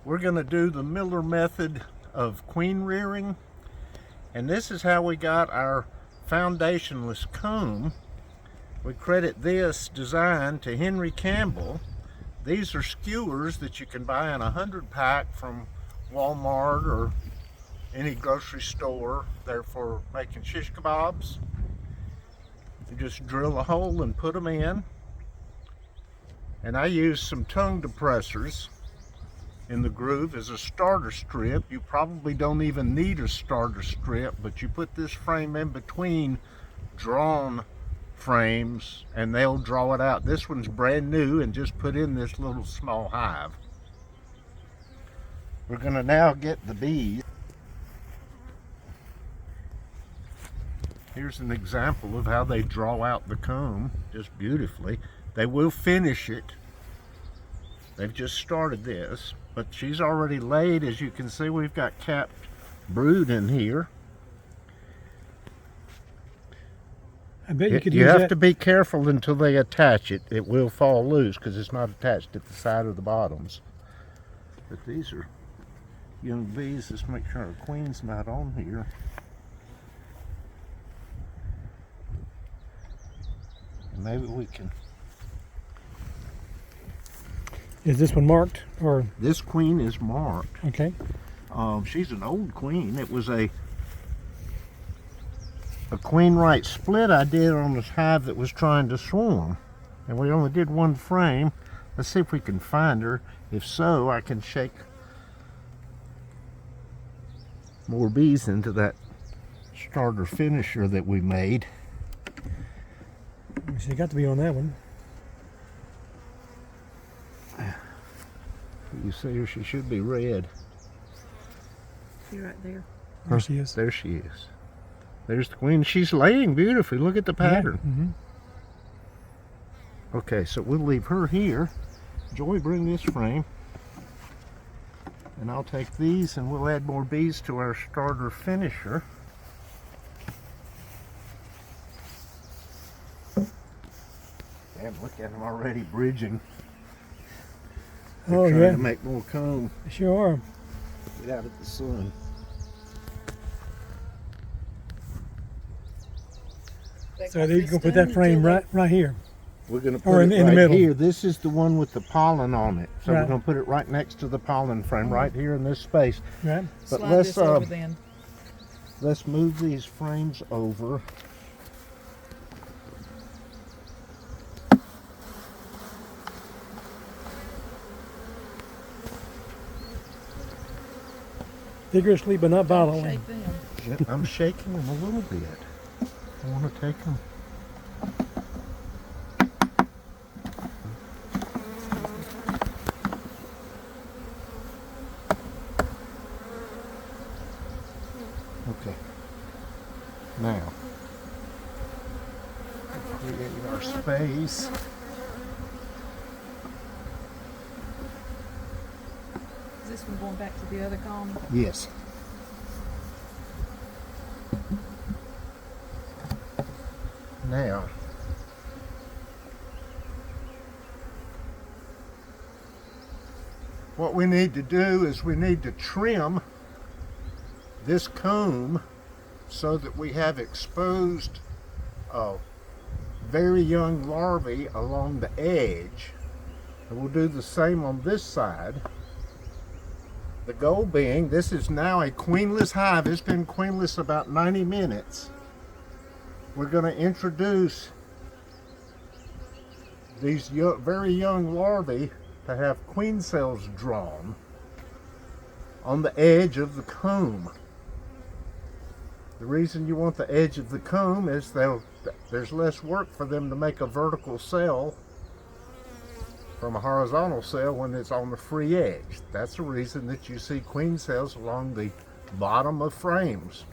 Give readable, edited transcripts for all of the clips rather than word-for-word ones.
We're going to do the Miller method of queen rearing, and this is how we got our foundationless comb. We credit this design to Henry Campbell. These are skewers that you can buy in a 100-pack from Walmart or any grocery store. They're for making shish kebabs. You just drill a hole and put them in. And I use some tongue depressors in the groove as a starter strip. You probably don't even need a starter strip, but you put this frame in between drawn frames and they'll draw it out. This one's brand new and just put in this little small hive. We're going to now get the bees. Here's an example of how they draw out the comb just beautifully. They will finish it. They've just started this, but she's already laid. As you can see, we've got capped brood in here. I bet you could You use have that. to be careful until they attach it. It will fall loose because it's not attached at the side of the bottoms. But these are young bees. Let's make sure our queen's not on here. And maybe we can. Is this one marked or? This queen is marked. Okay. She's an old queen. It was a queen right split I did on this hive that was trying to swarm, and we only did one frame. Let's see if we can find her. If so, I can shake more bees into that starter finisher that we made. She got to be on that one. You see her? She should be red. You're right there. There she is. There she is. There's the queen. She's laying beautifully. Look at the pattern. Yeah. Okay, so we'll leave her here. Joy, bring this frame. And I'll take these and we'll add more bees to our starter finisher. Damn, look at them already bridging. They're Oh trying yeah. to make more comb. Sure are. Get out of the sun. So you're gonna put that frame right here. We're going to Or put in it the right middle. here. This is the one with the pollen on it. So we're Right. going to put it right next to the pollen frame, right here in this space. Right. But Slide let's this over then. let's move these frames over. Vigorously but not violently. Shake them. Yep, I'm shaking them a little bit. I want to take them. Okay. Now, create our space. Is this one going back to the other column? Yes. Now, what we need to do is we need to trim this comb so that we have exposed very young larvae along the edge. And we'll do the same on this side. The goal being, this is now a queenless hive. It's been queenless about 90 minutes. We're going to introduce these very young larvae to have queen cells drawn on the edge of the comb. The reason you want the edge of the comb is there's less work for them to make a vertical cell from a horizontal cell when it's on the free edge. That's the reason that you see queen cells along the bottom of frames.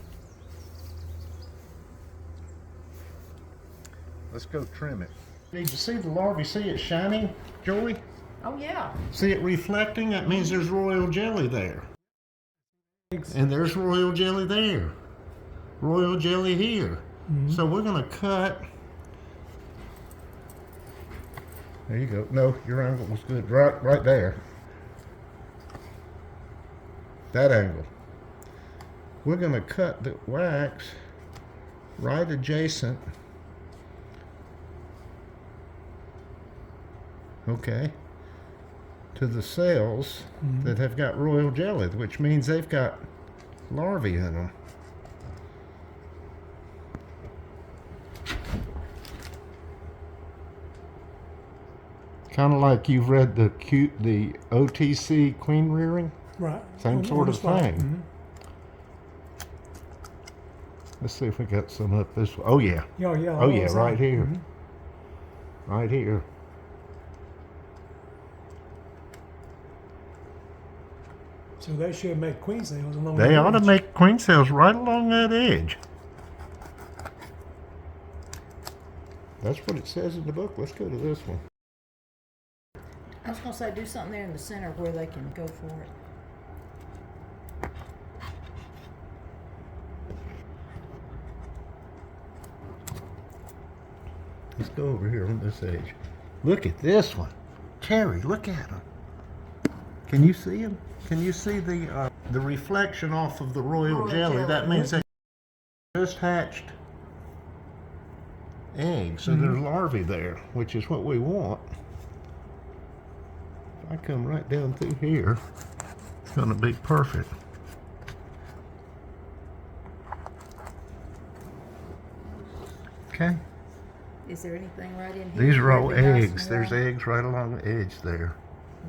Let's go trim it. Did you see the larvae? See it shining, Joey? Oh yeah. See it reflecting? That means there's royal jelly there. And there's royal jelly there. Royal jelly here. So we're going to cut. There you go. No, your angle was good. Right there. that angle. We're going to cut the wax right adjacent, okay, to the cells that have got royal jelly, which means they've got larvae in them. Kind of like you've read the OTC queen rearing, Right. same On sort the of spot. thing. Mhm. Let's see if we got some up this way. Oh yeah, Yeah, yeah. oh yeah, right here, Mhm. right here. So they should make queen cells along They the ought to edge. make queen cells right along that edge. That's what it says in the book. Let's go to this one. I was gonna say, do something there in the center where they can go for it. Let's go over here on this edge. Look at this one. Terry, look at them. Can you see them? Can you see the reflection off of the royal jelly? That means they just hatched eggs, so there's larvae there, which is what we want. If I come right down through here, it's going to be perfect. Okay. Is there anything right in here? These are where all we got eggs. some There's more? eggs right along the edge there.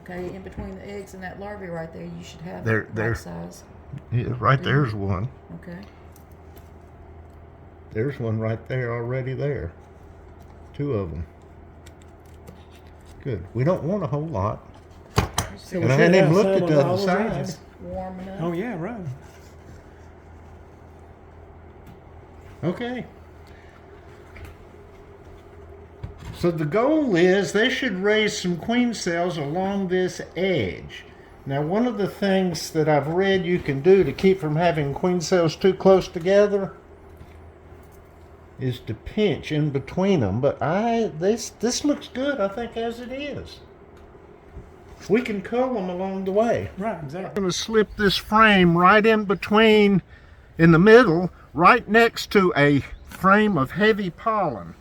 Okay, in between the eggs and that larvae right there, you should have They're- right they're- size. Yeah, right there's one. Okay. There's one right there already there. Two of them. Good. We don't want a whole lot. So And we I should hadn't even have looked some at the on other all those side. edges. Warm enough. Oh yeah, right. Okay. So the goal is they should raise some queen cells along this edge. Now, one of the things that I've read you can do to keep from having queen cells too close together is to pinch in between them. But this looks good, I think, as it is. We can cull them along the way. Right, exactly. I'm going to slip this frame right in between, in the middle, right next to a frame of heavy pollen.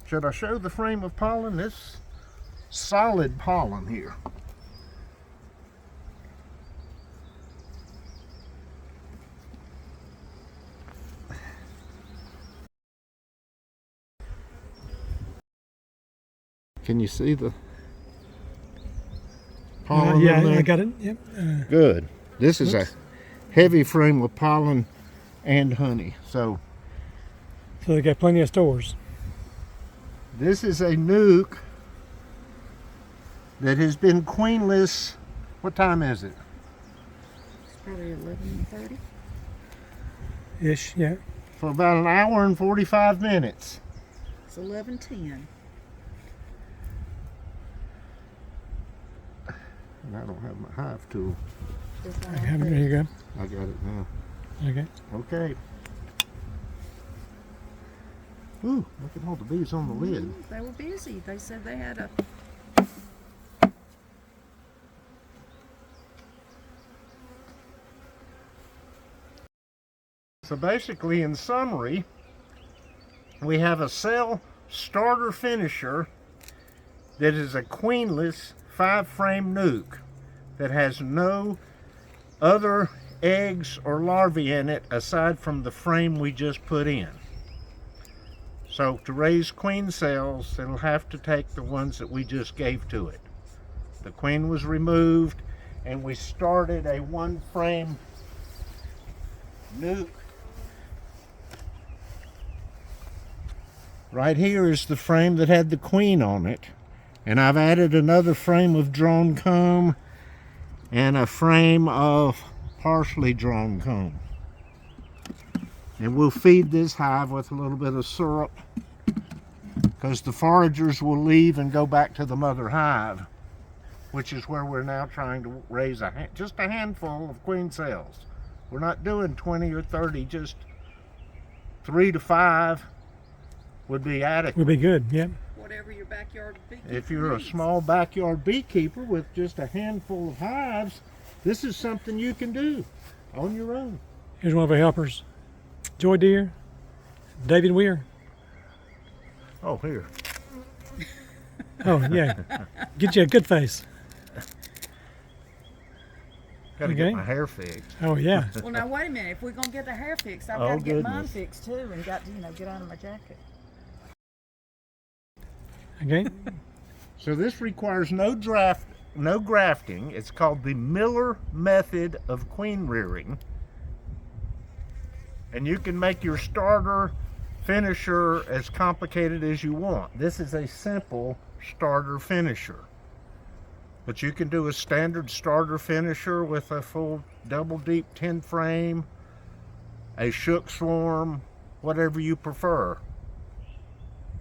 Should I show the frame of pollen? This solid pollen here. Can you see the pollen in Yeah, there? I got it. Yep. Good. This is a heavy frame of pollen and honey. So So they got plenty of stores. this is a nuke that has been queenless. What time is it? It's probably 11:30. Ish, yeah. For about an hour and 45 minutes. It's 11:10. And I don't have my hive tool. There's one I right have it. there. There you go. I got it now. Okay. Okay. Ooh, look at all the bees on the lid. They were busy. They said they had a. So basically, in summary, we have a cell starter finisher that is a queenless 5-frame nuke that has no other eggs or larvae in it aside from the frame we just put in. So to raise queen cells, it'll have to take the ones that we just gave to it. The queen was removed and we started a 1-frame nuke. Right here is the frame that had the queen on it. And I've added another frame of drawn comb and a frame of partially drawn comb. And we'll feed this hive with a little bit of syrup because the foragers will leave and go back to the mother hive, which is where we're now trying to raise just a handful of queen cells. We're not doing 20 or 30, just 3 to 5 would be adequate. Would be good. Yep. Whatever your backyard beekeeper If you're a needs. small backyard beekeeper with just a handful of hives, This is something you can do on your own. Here's one of our helpers. Joy Deere, David Weir. Oh, here. Oh, yeah. Get you a good face. Gotta Okay. get my hair fixed. Oh, yeah. Well, now wait a minute. If we're gonna get the hair fixed, I've Oh, got to get mine goodness. fixed too, and got to get out of my jacket. Okay. So this requires no grafting. It's called the Miller method of queen rearing. And you can make your starter finisher as complicated as you want. This is a simple starter finisher. But you can do a standard starter finisher with a full double deep 10 frame, a shook swarm, whatever you prefer.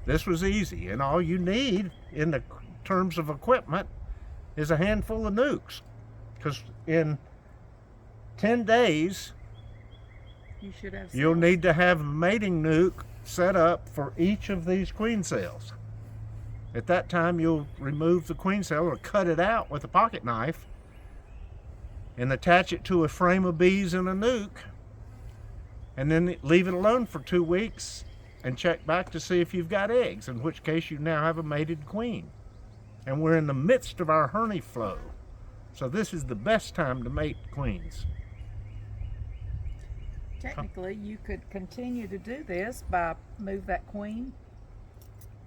This was easy, and all you need in the terms of equipment is a handful of nukes. Because in 10 days, You should have. you'll cells. need to have a mating nuke set up for each of these queen cells. At that time, you'll remove the queen cell or cut it out with a pocket knife and attach it to a frame of bees and a nuke, and then leave it alone for 2 weeks and check back to see if you've got eggs, in which case you now have a mated queen. And we're in the midst of our honey flow, so this is the best time to mate queens. Technically, you could continue to do this by move that queen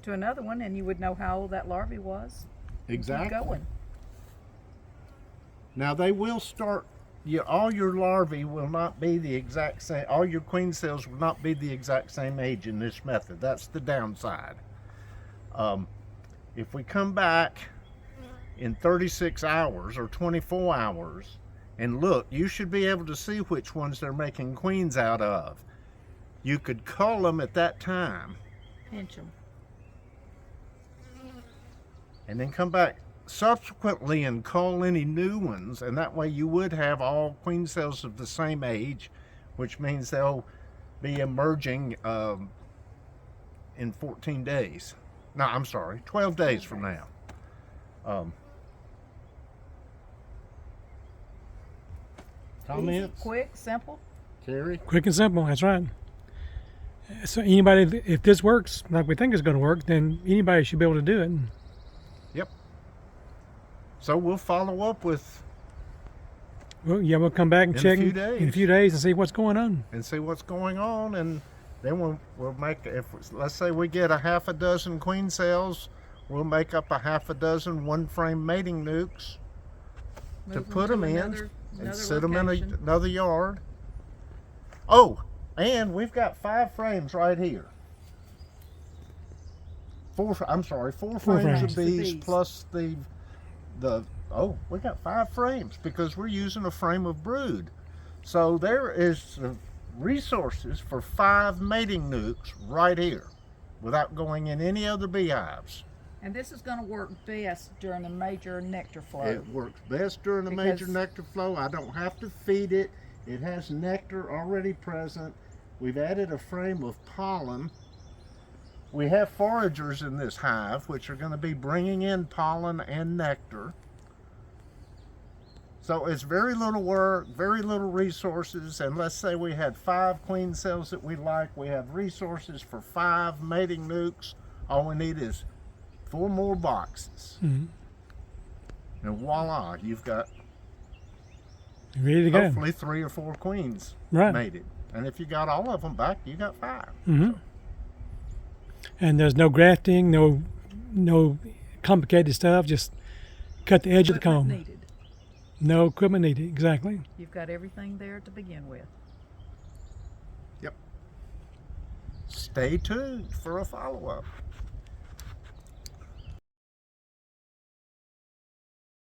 to another one, and you would know how old that larvae was. Keep going. Now they will start. All your larvae will not be the exact same. All your queen cells will not be the exact same age in this method. That's the downside. If we come back in 36 hours or 24 hours and look, you should be able to see which ones they're making queens out of. You could cull them at that time Pinch them. and then come back subsequently and cull any new ones, and that way you would have all queen cells of the same age, which means they'll be emerging in 14 days. No, I'm sorry, 12 days from now. Comments? Easy, quick, simple. Carrie? Quick and simple. That's right. So anybody, if this works like we think it's going to work, then anybody should be able to do it. Yep. So we'll follow up with Well, yeah, we'll come back and In a check few in a days. few days and see what's going on. and see what's going on, and then we'll make, let's say we get a half a dozen queen cells, we'll make up a half a dozen one frame mating nukes to Move put to them in another and sit them in location. another yard. Oh, and we've got 5 frames right here. Four frames frames. of bees Bees. plus we got 5 frames because we're using a frame of brood. So there is resources for 5 mating nukes right here without going in any other beehives. And this is going to work best during a major nectar flow. It works best during the major Because- nectar flow. I don't have to feed it. It has nectar already present. We've added a frame of pollen. We have foragers in this hive, which are going to be bringing in pollen and nectar. So it's very little work, very little resources, and let's say we had 5 queen cells that we like. We have resources for 5 mating nukes. All we need is 4 more boxes. Mhm. And voila, you've got Ready to go. hopefully 3 or 4 queens Right. mated. And if you got all of them back, you got 5. hmm And there's no grafting, no complicated stuff. Just cut the edge of the Equipment comb. needed. No equipment needed. Exactly. You've got everything there to begin with. Stay tuned for a follow-up.